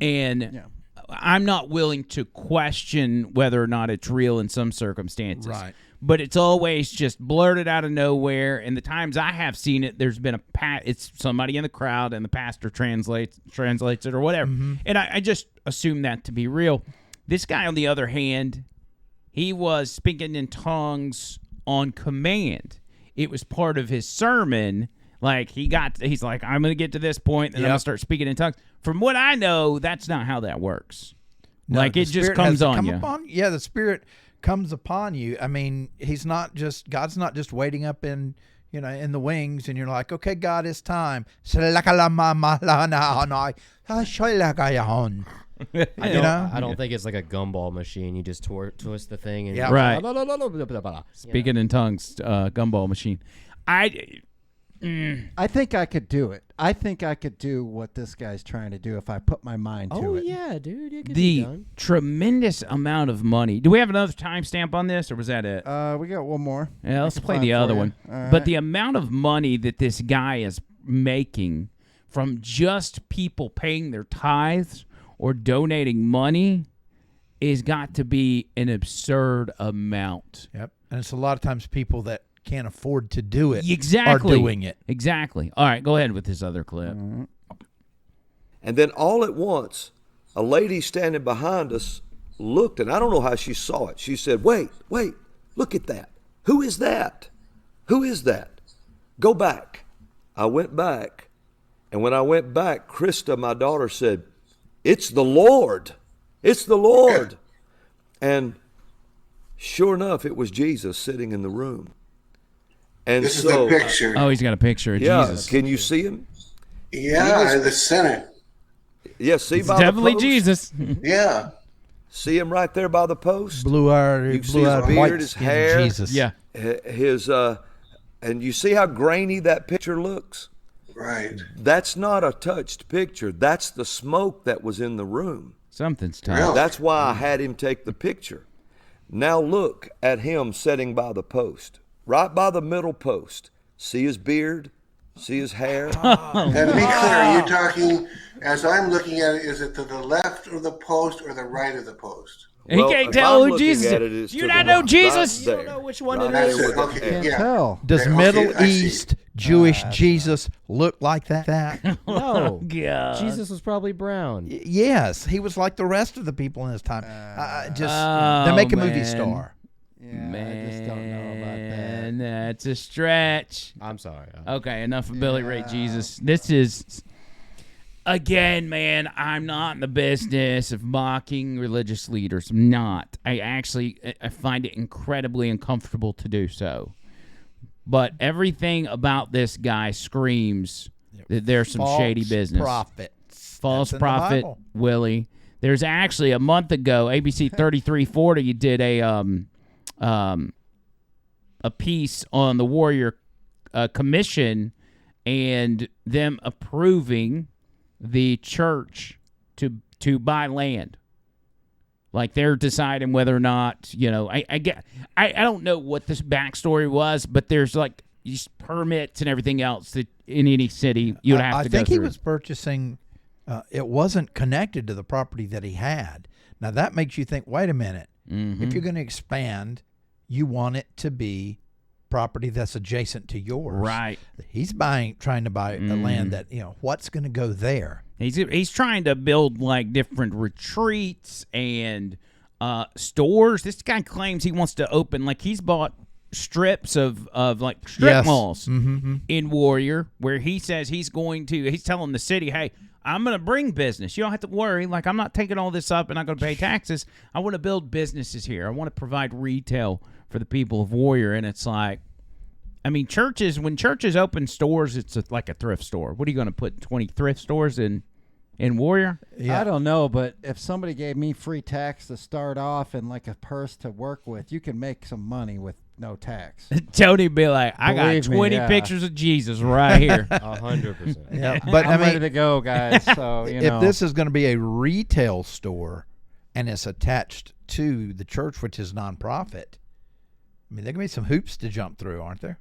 and I'm not willing to question whether or not it's real in some circumstances. Right. But it's always just blurted out of nowhere. And the times I have seen it, there's been it's somebody in the crowd and the pastor translates it or whatever. Mm-hmm. And I just assume that to be real. This guy, on the other hand, he was speaking in tongues on command. It was part of his sermon. Like he's like, I'm going to get to this point, and I'm going to start speaking in tongues. From what I know, that's not how that works. No, like it just comes on you. Yeah, the Spirit comes upon you. I mean, God's not just waiting up in the wings, and you're like, okay, God, it's time. I don't think it's like a gumball machine. You just twist the thing and right. Speaking in tongues, gumball machine. I think I could do it. I think I could do what this guy's trying to do if I put my mind to it. Oh, yeah, dude. It could the be done. tremendous amount of money. Do we have another timestamp on this, or was that it? We got one more. Yeah, let's play the other one. But the amount of money that this guy is making from just people paying their tithes or donating money is got to be an absurd amount. Yep. And it's a lot of times people that can't afford to do it exactly. are doing it. Exactly. All right, go ahead with this other clip. And then all at once, a lady standing behind us looked, and I don't know how she saw it. She said, wait, look at that. Who is that? Who is that? Go back. I went back, and when I went back, Krista, my daughter, said, it's the Lord. It's the Lord. And sure enough, it was Jesus sitting in the room. And this is the picture. Oh, he's got a picture of Jesus. Can you see him? Yeah, in the center. Yeah, see it's by definitely the post? Jesus. Yeah. See him right there by the post? Blue-eyed, you can see his beard, his hair. Jesus. Yeah. His and you see how grainy that picture looks? Right. That's not a touched picture. That's the smoke that was in the room. Something's tough. Really? That's why I had him take the picture. Now look at him sitting by the post. Right by the middle post. See his beard? See his hair? And to be clear, you're talking, as I'm looking at it, is it to the left of the post or the right of the post? He can't tell who Jesus is. You not know Jesus? You don't know which one Well, it is. that's it. Okay, Can't yeah. tell. Does Okay, Middle I see. East Jewish Jesus look like that? No. God. Jesus was probably brown. Yes, he was like the rest of the people in his time. They make a movie star. Yeah, I just don't know about that. And that's a stretch. I'm sorry. Okay, enough of Billy Ray Jesus. This is Again, man, I'm not in the business of mocking religious leaders. I'm not. I find it incredibly uncomfortable to do so. But everything about this guy screams that there's some shady business. False prophet, Willie. There's actually a month ago, ABC 3340 did a piece on the Warrior Commission and them approving the church to buy land. Like they're deciding whether or not, I don't know what this backstory was, but there's like these permits and everything else that in any city you would have to go through. I think he was purchasing, it wasn't connected to the property that he had. Now that makes you think, wait a minute, if you're going to expand, you want it to be property that's adjacent to yours. Right. He's trying to buy a land that, what's going to go there? He's trying to build like different retreats and stores. This guy claims he wants to open, like he's bought strips of like strip malls in Warrior, where he says he's telling the city, hey, I'm going to bring business. You don't have to worry. Like, I'm not taking all this up and not going to pay taxes. I want to build businesses here. I want to provide retail for the people of Warrior. And it's like, I mean, when churches open stores, it's like a thrift store. What are you going to put 20 thrift stores in Warrior? Yeah. I don't know, but if somebody gave me free tax to start off and like a purse to work with, you can make some money with no tax. Tony be like, I got 20 pictures of Jesus right here. 100%. Yeah, but I'm ready to go, guys. So if this is going to be a retail store and it's attached to the church, which is nonprofit, I mean, there can be some hoops to jump through, aren't there?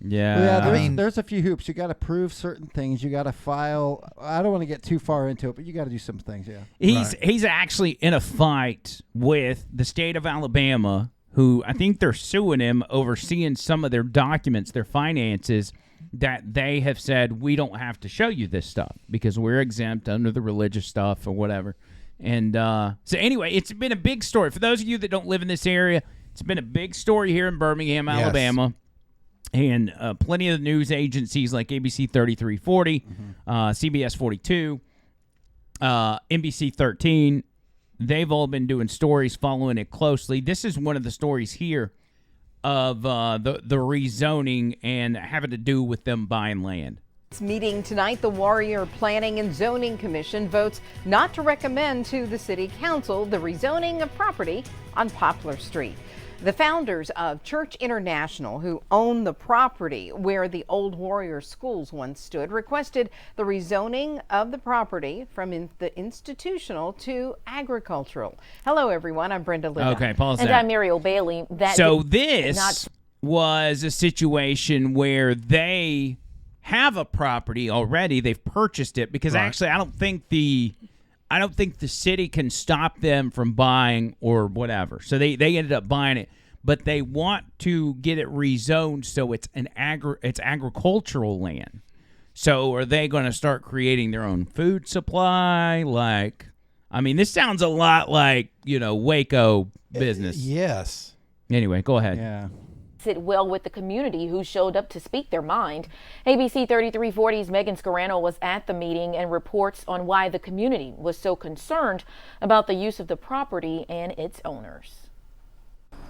Yeah. There's a few hoops. You got to prove certain things. You got to file. I don't want to get too far into it, but you got to do some things. Yeah. He's actually in a fight with the state of Alabama, who I think they're suing him over seeing some of their documents, their finances, that they have said, we don't have to show you this stuff because we're exempt under the religious stuff or whatever. And so anyway, it's been a big story. For those of you that don't live in this area, it's been a big story here in Birmingham, Alabama. And plenty of the news agencies like ABC 3340, CBS 42, NBC 13, they've all been doing stories, following it closely. This is one of the stories here of the rezoning and having to do with them buying land. Meeting tonight, the Warrior Planning and Zoning Commission votes not to recommend to the City Council the rezoning of property on Poplar Street. The founders of Church International, who own the property where the old Warrior schools once stood, requested the rezoning of the property from the institutional to agricultural. Hello, everyone. I'm Brenda Lida. Okay, pause and that. I'm Muriel Bailey. So this was a situation where they have a property already. They've purchased it because actually I don't think the city can stop them from buying or whatever. So they ended up buying it, but they want to get it rezoned so it's it's agricultural land. So are they going to start creating their own food supply? Like, I mean, this sounds a lot like, Waco business. Yes. Anyway, go ahead. Yeah. Sit well with the community who showed up to speak their mind. ABC 3340's Megan Scarano was at the meeting and reports on why the community was so concerned about the use of the property and its owners.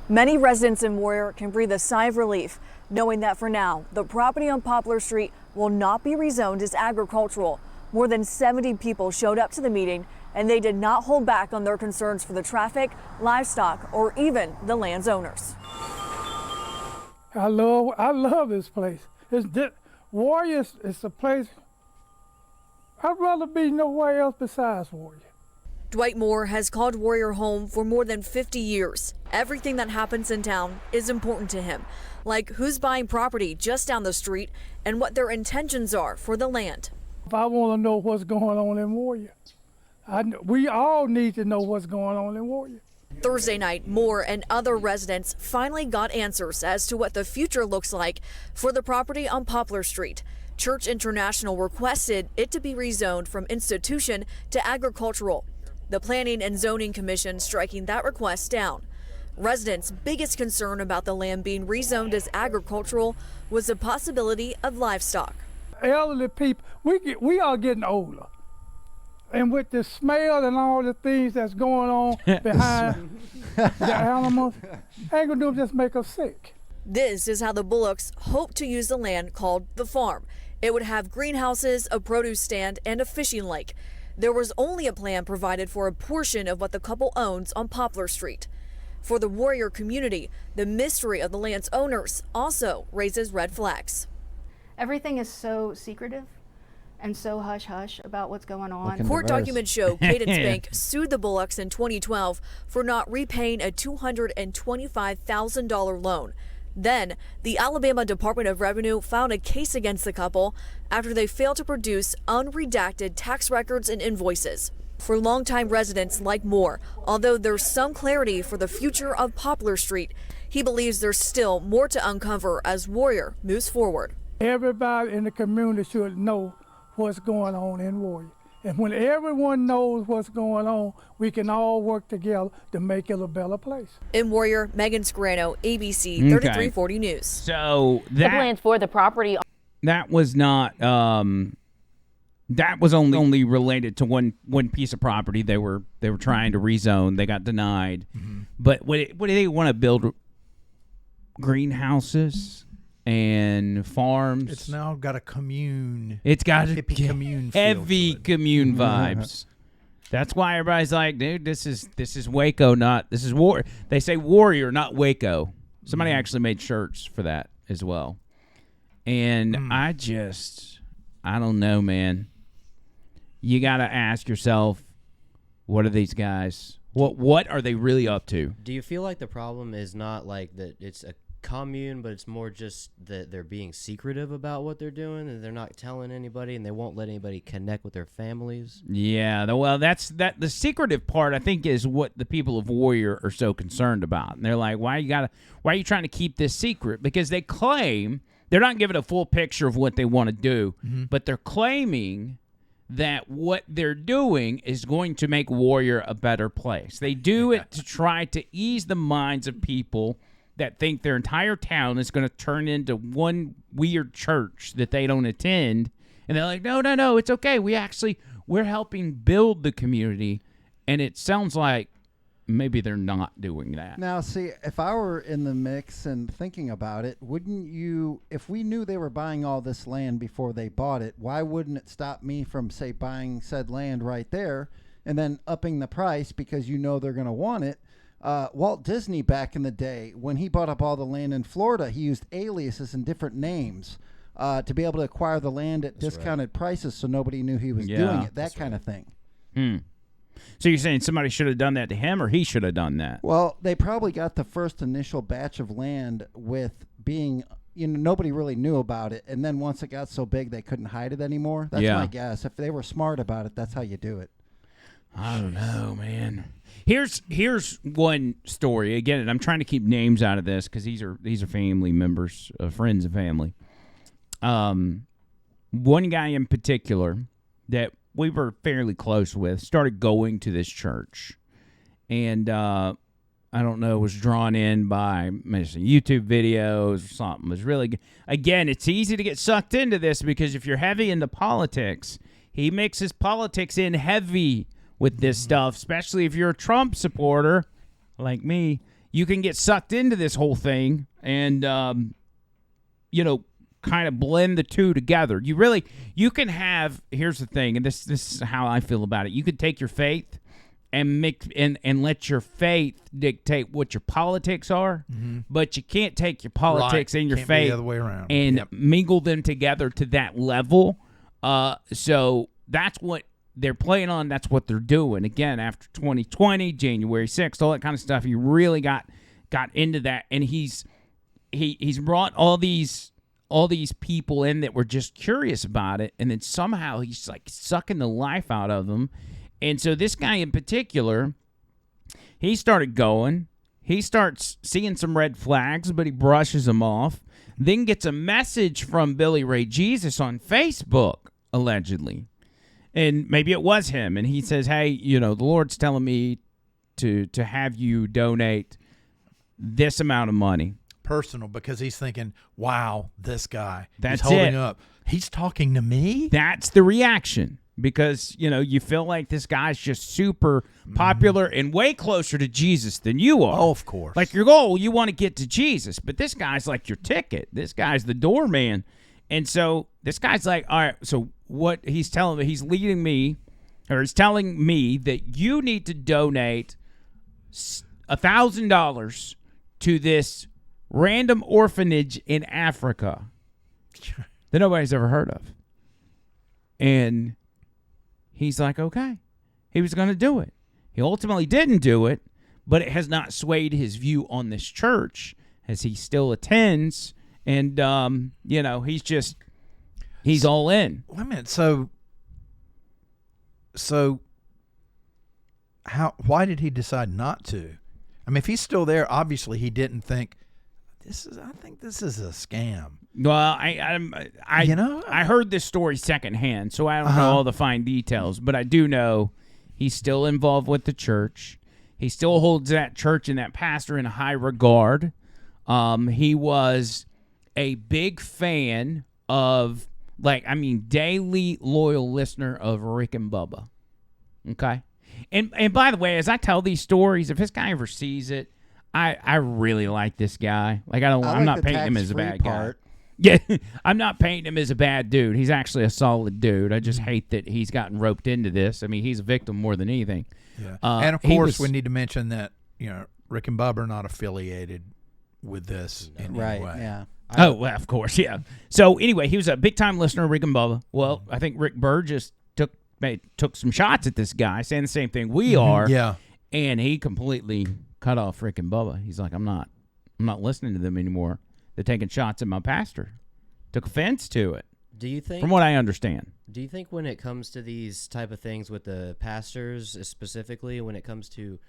Many residents in Warrior can breathe a sigh of relief knowing that for now, the property on Poplar Street will not be rezoned as agricultural. More than 70 people showed up to the meeting and they did not hold back on their concerns for the traffic, livestock, or even the land's owners. I love this place. Warrior is a place I'd rather be nowhere else besides Warrior. Dwight Moore has called Warrior home for more than 50 years. Everything that happens in town is important to him, like who's buying property just down the street and what their intentions are for the land. If I want to know what's going on in Warrior, we all need to know what's going on in Warrior. Thursday night, Moore and other residents finally got answers as to what the future looks like for the property on Poplar Street. Church International requested it to be rezoned from institution to agricultural. The Planning and Zoning Commission striking that request down. Residents' biggest concern about the land being rezoned as agricultural was the possibility of livestock. Elderly people, we are getting older. And with the smell and all the things that's going on behind the animals, ain't gonna do just make us sick. This is how the Bullocks hope to use the land called the farm. It would have greenhouses, a produce stand, and a fishing lake. There was only a plan provided for a portion of what the couple owns on Poplar Street. For the Warrior community, the mystery of the land's owners also raises red flags. Everything is so secretive and so hush-hush about what's going on. Court documents show Cadence Bank sued the Bullocks in 2012 for not repaying a $225,000 loan. Then, the Alabama Department of Revenue found a case against the couple after they failed to produce unredacted tax records and invoices. For longtime residents like Moore, although there's some clarity for the future of Poplar Street, he believes there's still more to uncover as Warrior moves forward. Everybody in the community should know what's going on in Warrior. And when everyone knows what's going on, we can all work together to make it a better place. In Warrior, Megan Scarano, ABC 3340 News. So the plans for the property. That was not. That was only related to one piece of property. They were trying to rezone. They got denied. Mm-hmm. But what do they want to build? Greenhouses and farms. It's now got a commune. It's got hippie commune, heavy commune vibes. That's why everybody's like, dude, this is Waco, not this is war. They say Warrior, not Waco. Somebody actually made shirts for that as well. And I don't know, man. You got to ask yourself, what are these guys? What are they really up to? Do you feel like the problem is not like that it's a commune, but it's more just that they're being secretive about what they're doing and they're not telling anybody and they won't let anybody connect with their families? Yeah, well, that's the secretive part, I think, is what the people of Warrior are so concerned about. And they're like, why are you trying to keep this secret? Because they claim they're not giving a full picture of what they want to do, but they're claiming that what they're doing is going to make Warrior a better place. They do it to try to ease the minds of people that think their entire town is going to turn into one weird church that they don't attend. And they're like, no, it's okay. We're helping build the community. And it sounds like maybe they're not doing that. Now, see, if I were in the mix and thinking about it, wouldn't you, if we knew they were buying all this land before they bought it, why wouldn't it stop me from, say, buying said land right there and then upping the price because you know they're going to want it? Walt Disney, back in the day, when he bought up all the land in Florida, he used aliases and different names to be able to acquire the land at discounted prices so nobody knew he was doing it, that kind of thing. So you're saying somebody should have done that to him or he should have done that? Well, they probably got the first initial batch of land with being, nobody really knew about it. And then once it got so big, they couldn't hide it anymore. That's my guess. If they were smart about it, that's how you do it. I don't know, man. Here's one story. Again, and I'm trying to keep names out of this because these are family members, friends of family. One guy in particular that we were fairly close with started going to this church, and I don't know, was drawn in by YouTube videos or something. It was really, again, it's easy to get sucked into this because if you're heavy into politics, he mixes politics in heavy with this stuff, especially if you're a Trump supporter like me. You can get sucked into this whole thing and, kind of blend the two together. You can have, here's the thing, and this is how I feel about it. You could take your faith and mix and let your faith dictate what your politics are, but you can't take your politics and your faith the other way around. And mingle them together to that level. So that's what they're playing on. That's what they're doing. Again, after 2020, January 6th, all that kind of stuff, he really got into that, and he's brought all these people in that were just curious about it, and then somehow he's like sucking the life out of them. And so this guy in particular, he started going. He starts seeing some red flags, but he brushes them off. Then gets a message from Billy Ray Jesus on Facebook, allegedly. And maybe it was him. And he says, hey, the Lord's telling me to have you donate this amount of money. Personal, because he's thinking, wow, this guy. That's he's holding it. up. He's talking to me? That's the reaction. because, you feel like this guy's just super popular and way closer to Jesus than you are. Oh, of course. Like your goal, you want to get to Jesus, but this guy's like your ticket. This guy's the doorman. And so this guy's like, all right, so what he's telling me, he's telling me that you need to donate $1,000 to this random orphanage in Africa that nobody's ever heard of. And he's like, okay. He was going to do it. He ultimately didn't do it, but it has not swayed his view on this church as he still attends. And, he's all in. Wait a minute. So why did he decide not to? I mean, if he's still there, obviously he didn't think, I think this is a scam. Well, I heard this story secondhand, so I don't know all the fine details, but I do know he's still involved with the church. He still holds that church and that pastor in high regard. He was a big fan of, daily loyal listener of Rick and Bubba. Okay? And by the way, as I tell these stories, if this guy ever sees it, I really like this guy. I'm not painting him as a bad guy. Yeah, I'm not painting him as a bad dude. He's actually a solid dude. I just hate that he's gotten roped into this. I mean, he's a victim more than anything. Yeah. And of course, we need to mention that Rick and Bubba are not affiliated with this in any way. Yeah. Well, of course, yeah. So anyway, he was a big time listener of Rick and Bubba. Well, I think Rick Burgess took some shots at this guy, saying the same thing we are. Yeah. And he completely cut off Rick and Bubba. He's like, I'm not listening to them anymore. They're taking shots at my pastor. Took offense to it. Do you think, from what I understand, do you think when it comes to these type of things with the pastors specifically, when it comes to, do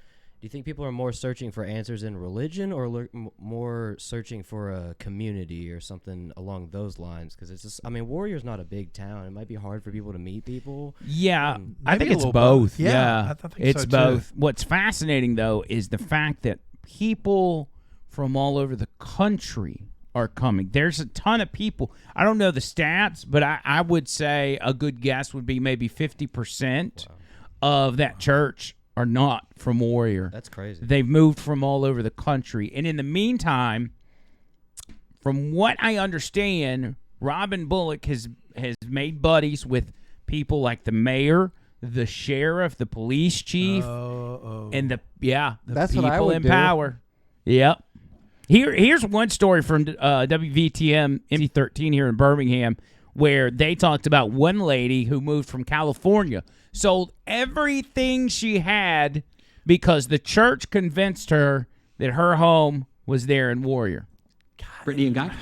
you think people are more searching for answers in religion or more searching for a community or something along those lines? Because it's just, Warrior's not a big town. It might be hard for people to meet people. Yeah, I think it's both. Yeah, I think it's so both. Too. What's fascinating, though, is the fact that people from all over the country are coming. There's a ton of people. I don't know the stats, but I would say a good guess would be maybe 50% of that church are not from Warrior. That's crazy. They've moved from all over the country. And in the meantime, from what I understand, Robin Bullock has made buddies with people like the mayor, the sheriff, the police chief, and the That's people what I would in do. power. Yep. Here's one story from WVTM MC13 here in Birmingham where they talked about one lady who moved from California, sold everything she had because the church convinced her that her home was there in Warrior. Brittany and Guy.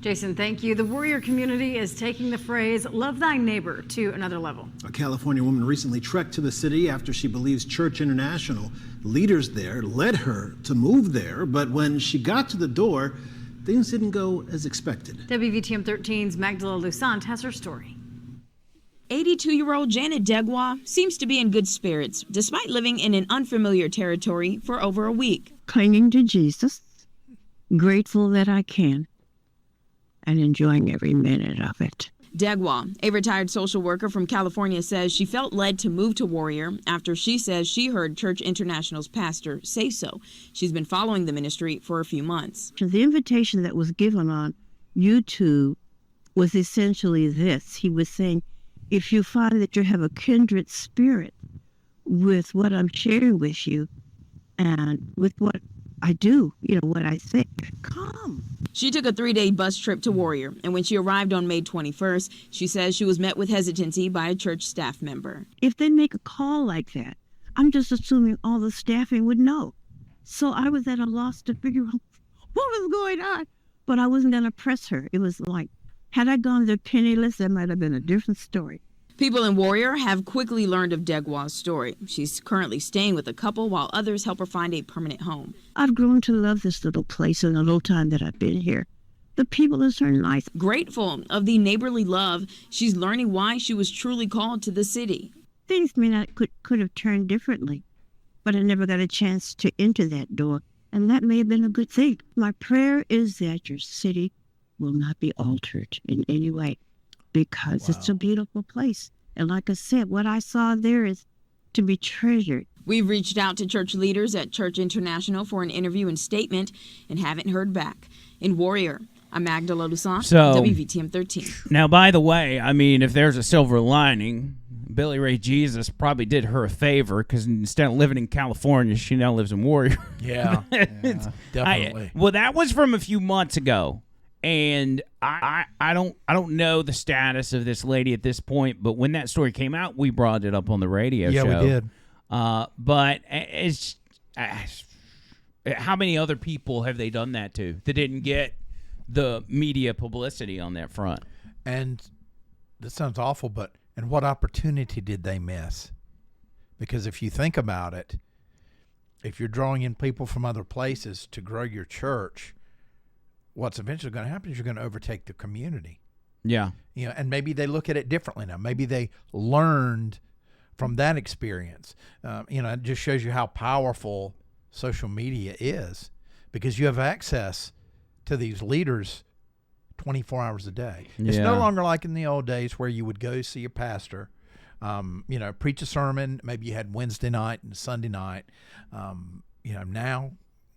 Jason, thank you. The Warrior community is taking the phrase, love thy neighbor, to another level. A California woman recently trekked to the city after she believes Church International leaders there led her to move there, but when she got to the door, things didn't go as expected. WVTM 13's Magdala Lusant has her story. 82-year-old Janet Degwa seems to be in good spirits, despite living in an unfamiliar territory for over a week. Clinging to Jesus, grateful that I can, and enjoying every minute of it. Degwa, a retired social worker from California, says she felt led to move to Warrior after she says she heard Church International's pastor say so. She's been following the ministry for a few months. The invitation that was given on YouTube was essentially this. He was saying, if you find that you have a kindred spirit with what I'm sharing with you and with what I do, what I think, come. She took a 3-day bus trip to Warrior, and when she arrived on May 21st, she says she was met with hesitancy by a church staff member. If they make a call like that, I'm just assuming all the staffing would know. So I was at a loss to figure out what was going on. But I wasn't going to press her. It was like, had I gone there penniless, that might have been a different story. People in Warrior have quickly learned of Degwa's story. She's currently staying with a couple while others help her find a permanent home. I've grown to love this little place in the little time that I've been here. The people are so nice. Grateful of the neighborly love, she's learning why she was truly called to the city. Things may not could have turned differently, but I never got a chance to enter that door, and that may have been a good thing. My prayer is that your city will not be altered in any way, because it's a beautiful place. And like I said, what I saw there is to be treasured. We've reached out to church leaders at Church International for an interview and statement and haven't heard back. In Warrior, I'm Magdala Lusan, WVTM 13. Now, by the way, I mean, if there's a silver lining, Billy Ray Jesus probably did her a favor because instead of living in California, she now lives in Warrior. Yeah, definitely. Well, that was from a few months ago, and I don't know the status of this lady at this point. But when that story came out, we brought it up on the radio show. Yeah, we did. But it's how many other people have they done that to that didn't get the media publicity on that front? And this sounds awful, but and what opportunity did they miss? Because if you think about it, if you're drawing in people from other places to grow your church, what's eventually going to happen is you're going to overtake the community. Yeah. You know, and maybe they look at it differently now. Maybe they learned from that experience. You know, it just shows you how powerful social media is because you have access to these leaders 24 hours a day. It's no longer like in the old days where you would go see a pastor, you know, preach a sermon. Maybe you had Wednesday night and Sunday night. You know, now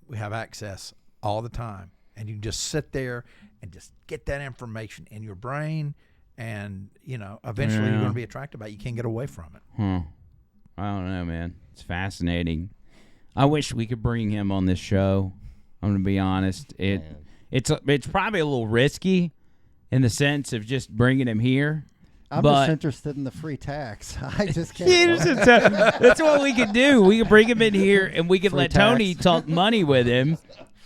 we have access all the time. And you can just sit there and just get that information in your brain. And, you know, eventually you're going to be attracted by it. You can't get away from it. I don't know, man. It's fascinating. I wish we could bring him on this show. I'm going to be honest. It's probably a little risky in the sense of just bringing him here. I'm just interested in the free tax. I just can't. That's what we could do. We could bring him in here, and we could let Tony talk money with him.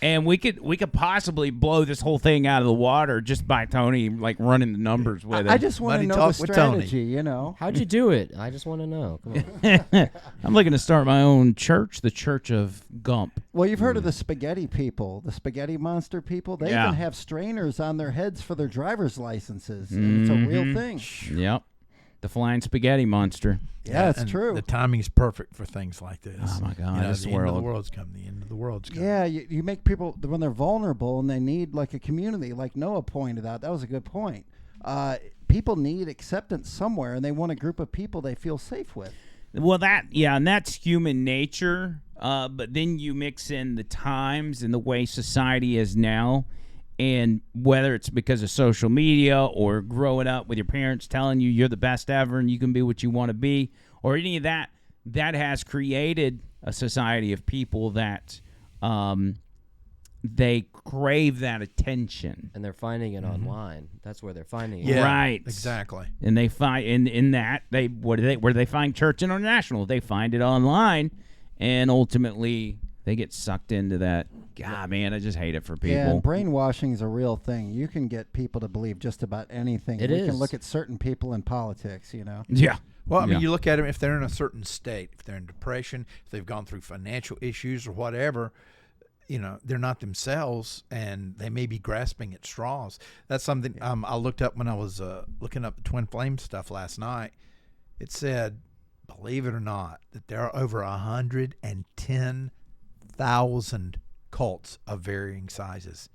And we could possibly blow this whole thing out of the water just by Tony like running the numbers with it. I just want to know the strategy, you know. How'd you do it? I just want to know. Come on. I'm looking to start my own church, the Church of Gump. Well, you've heard of the spaghetti people, the spaghetti monster people. They even have strainers on their heads for their driver's licenses. And it's a real thing. Yep. The flying spaghetti monster. Yeah, it's true. The timing's perfect for things like this. Oh, my God. You know, This the world. end of the world's coming. The end of the world's coming. Yeah, you make people, when they're vulnerable and they need like a community, like Noah pointed out. That was a good point. People need acceptance somewhere, and they want a group of people they feel safe with. Well, and that's human nature. But then you mix in the times and the way society is now. And whether it's because of social media or growing up with your parents telling you you're the best ever and you can be what you want to be, or any of that, that has created a society of people that they crave that attention. And they're finding it online. That's where they're finding it. Yeah, right. Exactly. And they find in that where do they find Church International? They find it online, and ultimately they get sucked into that. God, man, I just hate it for people. Yeah, and brainwashing is a real thing. You can get people to believe just about anything. We can look at certain people in politics, you know. Yeah. Well, I mean, you look at them, if they're in a certain state, if they're in depression, if they've gone through financial issues or whatever, you know, they're not themselves, and they may be grasping at straws. That's something I looked up when I was looking up the Twin Flames stuff last night. It said, believe it or not, that there are over 110,000 cults of varying sizes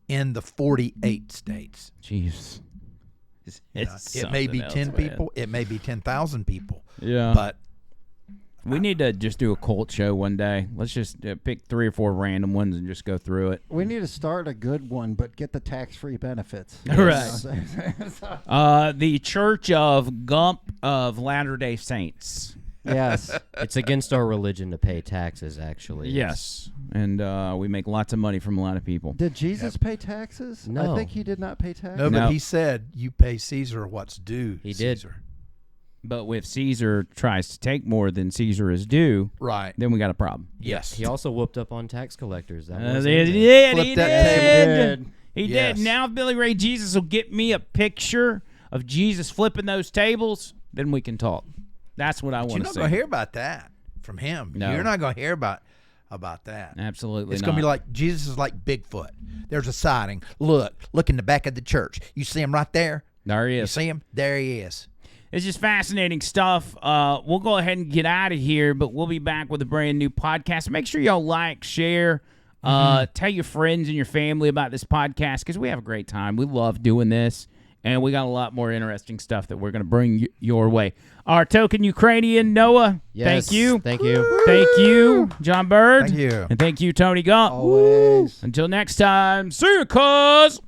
in the 48 states. Jeez. It may be 10 people. It may be 10,000 people. Yeah. But we need to just do a cult show one day. Let's just pick 3 or 4 random ones and just go through it. We need to start a good one, but get the tax-free benefits. Right. The Church of Gump of Latter-day Saints. Yes. It's against our religion to pay taxes, actually. Yes. And we make lots of money from a lot of people. Did Jesus pay taxes? No. I think he did not pay taxes. No, but he said you pay Caesar what's due. He Caesar. did. But if Caesar tries to take more than Caesar is due, right, then we got a problem. Yes. He also whooped up on tax collectors. That was he did. He did. Now if Billy Ray Jesus will get me a picture of Jesus flipping those tables, then we can talk. That's what I want to see. You're not going to hear about that from him. No. You're not going to hear about that. Absolutely It's not. going to be like Jesus is like Bigfoot. There's a sighting. Look in the back of the church. You see him right there? There he is. You see him? There he is. It's just fascinating stuff. We'll go ahead and get out of here, but we'll be back with a brand new podcast. Make sure y'all like, share, tell your friends and your family about this podcast because we have a great time. We love doing this, And we got a lot more interesting stuff that we're going to bring your way. Our token Ukrainian, Noah. Yes, thank you. Thank you. Thank you, John Bird. Thank you. And thank you, Tony Gump. Always. Until next time, see you, cuz.